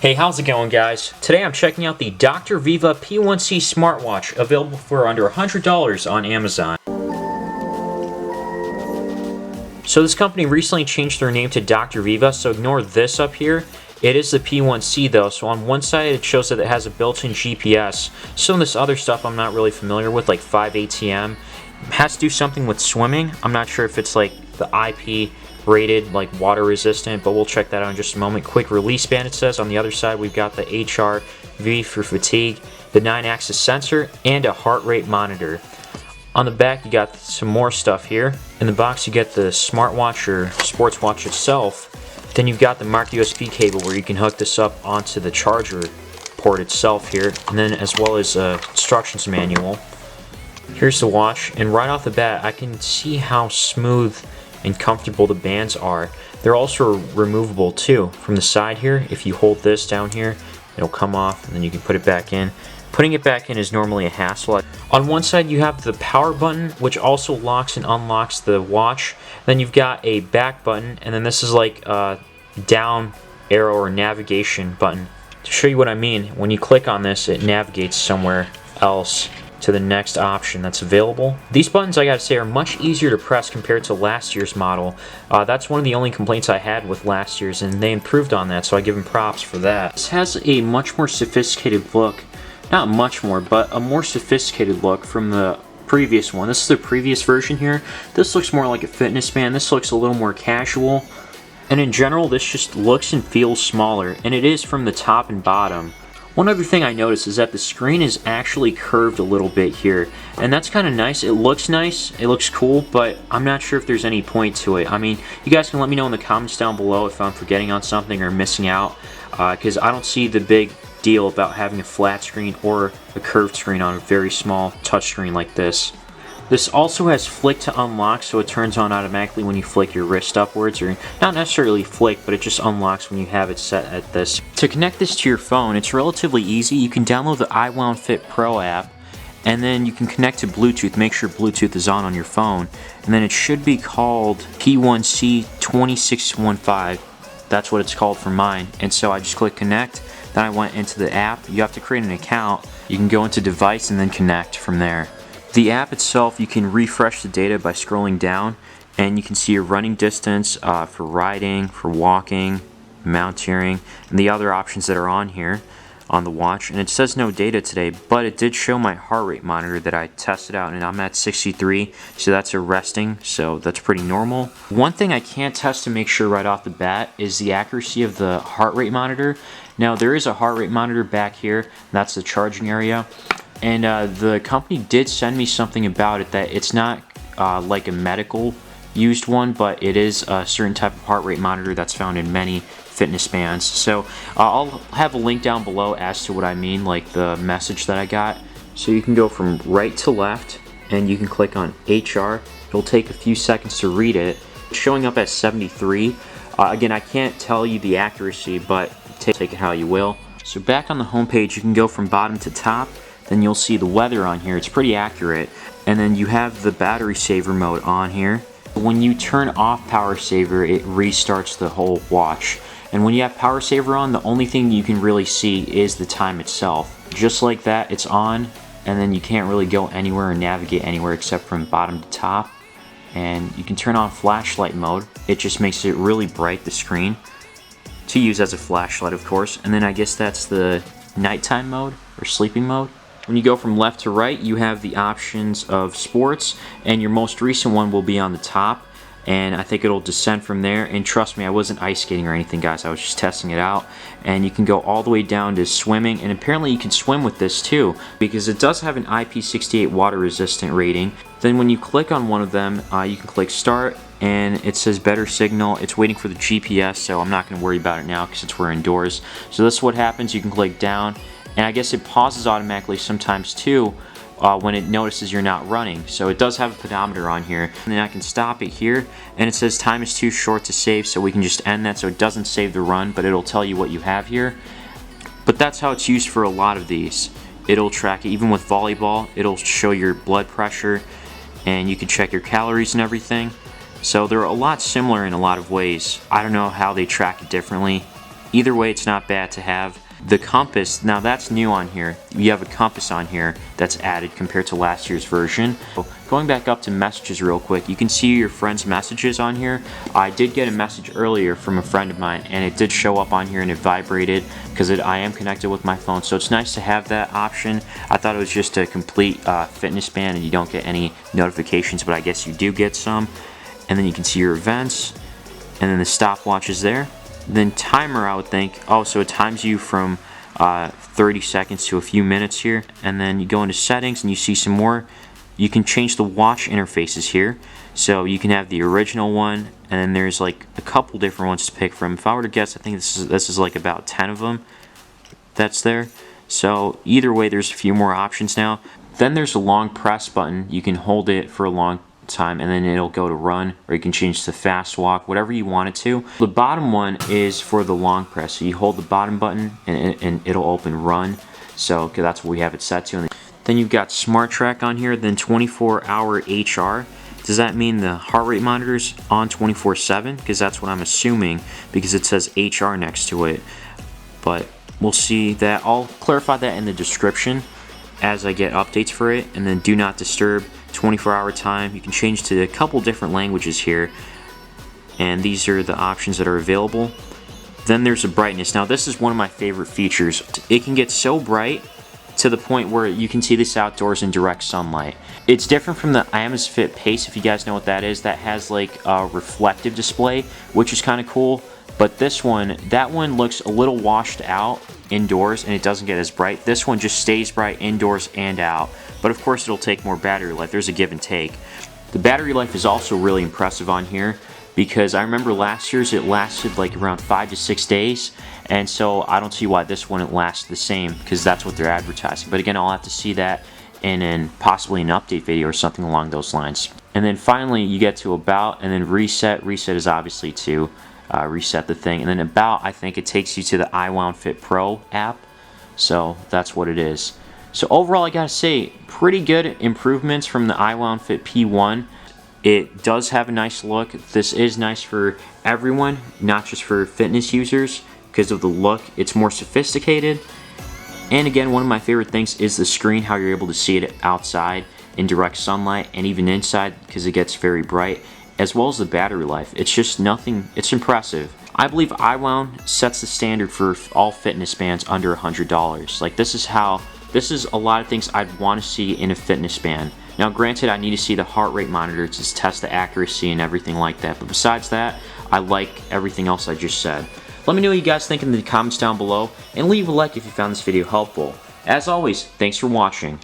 Hey, how's it going, guys? Today I'm checking out the Dr.Viva P1C smartwatch, available for under $100 on Amazon. So this company recently changed their name to Dr.Viva, so ignore this up here. It is the P1C though, so on one side it shows that it has a built-in GPS. Some of this other stuff I'm not really familiar with, like 5 ATM. It has to do something with swimming. I'm not sure if it's like the IP rated, like water resistant, but we'll check that out in just a moment. Quick release band, it says. On the other side we've got the HRV for fatigue, the 9-axis sensor, and a heart rate monitor. On the back you got some more stuff here. In the box you get the smartwatch or sports watch itself. Then you've got the marked USB cable where you can hook this up onto the charger port itself here, and then as well as a instructions manual. Here's the watch, and right off the bat I can see how smooth and comfortable the bands are. They're also removable too from the side here. If you hold this down here, it'll come off and then you can put it back in. Putting it back in is normally a hassle. On one side you have the power button, which also locks and unlocks the watch. Then you've got a back button, and then this is like a down arrow or navigation button. To show you what I mean, when you click on this it navigates somewhere else to the next option that's available. These buttons, I gotta say, are much easier to press compared to last year's model. That's one of the only complaints I had with last year's, and they improved on that, so I give them props for that. This has a much more sophisticated look. Not much more, but a more sophisticated look from the previous one. This is the previous version here. This looks more like a fitness band. This looks a little more casual. And in general, this just looks and feels smaller, and it is from the top and bottom. One other thing I noticed is that the screen is actually curved a little bit here, and that's kind of nice. It looks nice, it looks cool, but I'm not sure if there's any point to it. I mean, you guys can let me know in the comments down below if I'm forgetting on something or missing out, because I don't see the big deal about having a flat screen or a curved screen on a very small touchscreen like this. This also has flick to unlock, so it turns on automatically when you flick your wrist upwards, or not necessarily flick, but it just unlocks when you have it set at this. To connect this to your phone, it's relatively easy. You can download the iWOWNfit Pro app, and then you can connect to Bluetooth. Make sure Bluetooth is on your phone, and then it should be called P1C 2615. That's what it's called for mine. And so I just click connect, then I went into the app. You have to create an account. You can go into device and then connect from there. The app itself, you can refresh the data by scrolling down, and you can see your running distance for riding, for walking, mountaineering, and the other options that are on here on the watch. And it says no data today, but it did show my heart rate monitor that I tested out, and I'm at 63, so that's a resting, so that's pretty normal. One thing I can't test to make sure right off the bat is the accuracy of the heart rate monitor. Now there is a heart rate monitor back here, that's the charging area. And the company did send me something about it, that it's not like a medical used one, but it is a certain type of heart rate monitor that's found in many fitness bands. So I'll have a link down below as to what I mean, like the message that I got. So you can go from right to left, and you can click on HR. It'll take a few seconds to read it. It's showing up at 73. Again, I can't tell you the accuracy, but take it how you will. So back on the home page, you can go from bottom to top. Then you'll see the weather on here. It's pretty accurate. And then you have the battery saver mode on here. When you turn off power saver, it restarts the whole watch. And when you have power saver on, the only thing you can really see is the time itself. Just like that, it's on, and then you can't really go anywhere or navigate anywhere except from bottom to top. And you can turn on flashlight mode. It just makes it really bright, the screen, to use as a flashlight, of course. And then I guess that's the nighttime mode or sleeping mode. When you go from left to right, you have the options of sports, and your most recent one will be on the top, and I think it'll descend from there. And trust me, I wasn't ice skating or anything, guys. I was just testing it out. And you can go all the way down to swimming, and apparently you can swim with this too, because it does have an IP68 water resistant rating. Then when you click on one of them, you can click start, and it says better signal. It's waiting for the GPS, so I'm not going to worry about it now because we're indoors. So this is what happens. You can click down, and I guess it pauses automatically sometimes too when it notices you're not running. So it does have a pedometer on here, and then I can stop it here, and it says time is too short to save, so we can just end that, so it doesn't save the run, but it'll tell you what you have here. But that's how it's used for a lot of these. It'll track it. Even with volleyball, it'll show your blood pressure, and you can check your calories and everything. So they're a lot similar in a lot of ways. I don't know how they track it differently. either way, it's not bad to have. The compass, now that's new on here. You have a compass on here that's added compared to last year's version. Going back up to messages real quick, you can see your friend's messages on here. I did get a message earlier from a friend of mine, and it did show up on here and it vibrated because I am connected with my phone, so it's nice to have that option. I thought it was just a complete fitness band and you don't get any notifications, but I guess you do get some. And then you can see your events, and then the stopwatch is there. Then timer, I would think, oh, so it times you from 30 seconds to a few minutes here. And then you go into settings and you see some more. You can change the watch interfaces here, so you can have the original one, and then there's like a couple different ones to pick from. If I were to guess, I think this is like about 10 of them that's there. So either way, there's a few more options now. Then there's a long press button. You can hold it for a long time and then it'll go to run, or you can change to fast walk, whatever you want it to. The bottom one is for the long press, so you hold the bottom button and it'll open run, so that's what we have it set to. And then you've got smart track on here, then 24-hour HR. Does that mean the heart rate monitor's on 24/7? Because that's what I'm assuming, because it says HR next to it, but we'll see that. I'll clarify that in the description as I get updates for it. And then do not disturb, 24-hour time. You can change to a couple different languages here, and these are the options that are available. Then there's a brightness. Now this is one of my favorite features. It can get so bright to the point where you can see this outdoors in direct sunlight. It's different from the iWOWNfit Pace, if you guys know what that is. That has like a reflective display, which is kind of cool. But this one, that one looks a little washed out indoors and it doesn't get as bright. This one just stays bright indoors and out. But of course it'll take more battery life. There's a give and take. The battery life is also really impressive on here, because I remember last year's it lasted like around 5 to 6 days, and so I don't see why this wouldn't last the same, because that's what they're advertising. But again, I'll have to see that in possibly an update video or something along those lines. And then finally you get to about, and then reset. Reset is obviously to reset the thing, and then about, I think it takes you to the iWOWNfit Pro app, so that's what it is. So overall, I gotta say, pretty good improvements from the iWOWNfit P1. It does have a nice look. This is nice for everyone, not just for fitness users, because of the look. It's more sophisticated. And again, one of my favorite things is the screen, how you're able to see it outside in direct sunlight and even inside, because it gets very bright, as well as the battery life. It's just nothing, it's impressive. I believe iWOWN sets the standard for all fitness bands under $100. Like this is a lot of things I'd want to see in a fitness band. Now granted, I need to see the heart rate monitor to test the accuracy and everything like that, but besides that, I like everything else I just said. Let me know what you guys think in the comments down below, and leave a like if you found this video helpful. As always, thanks for watching.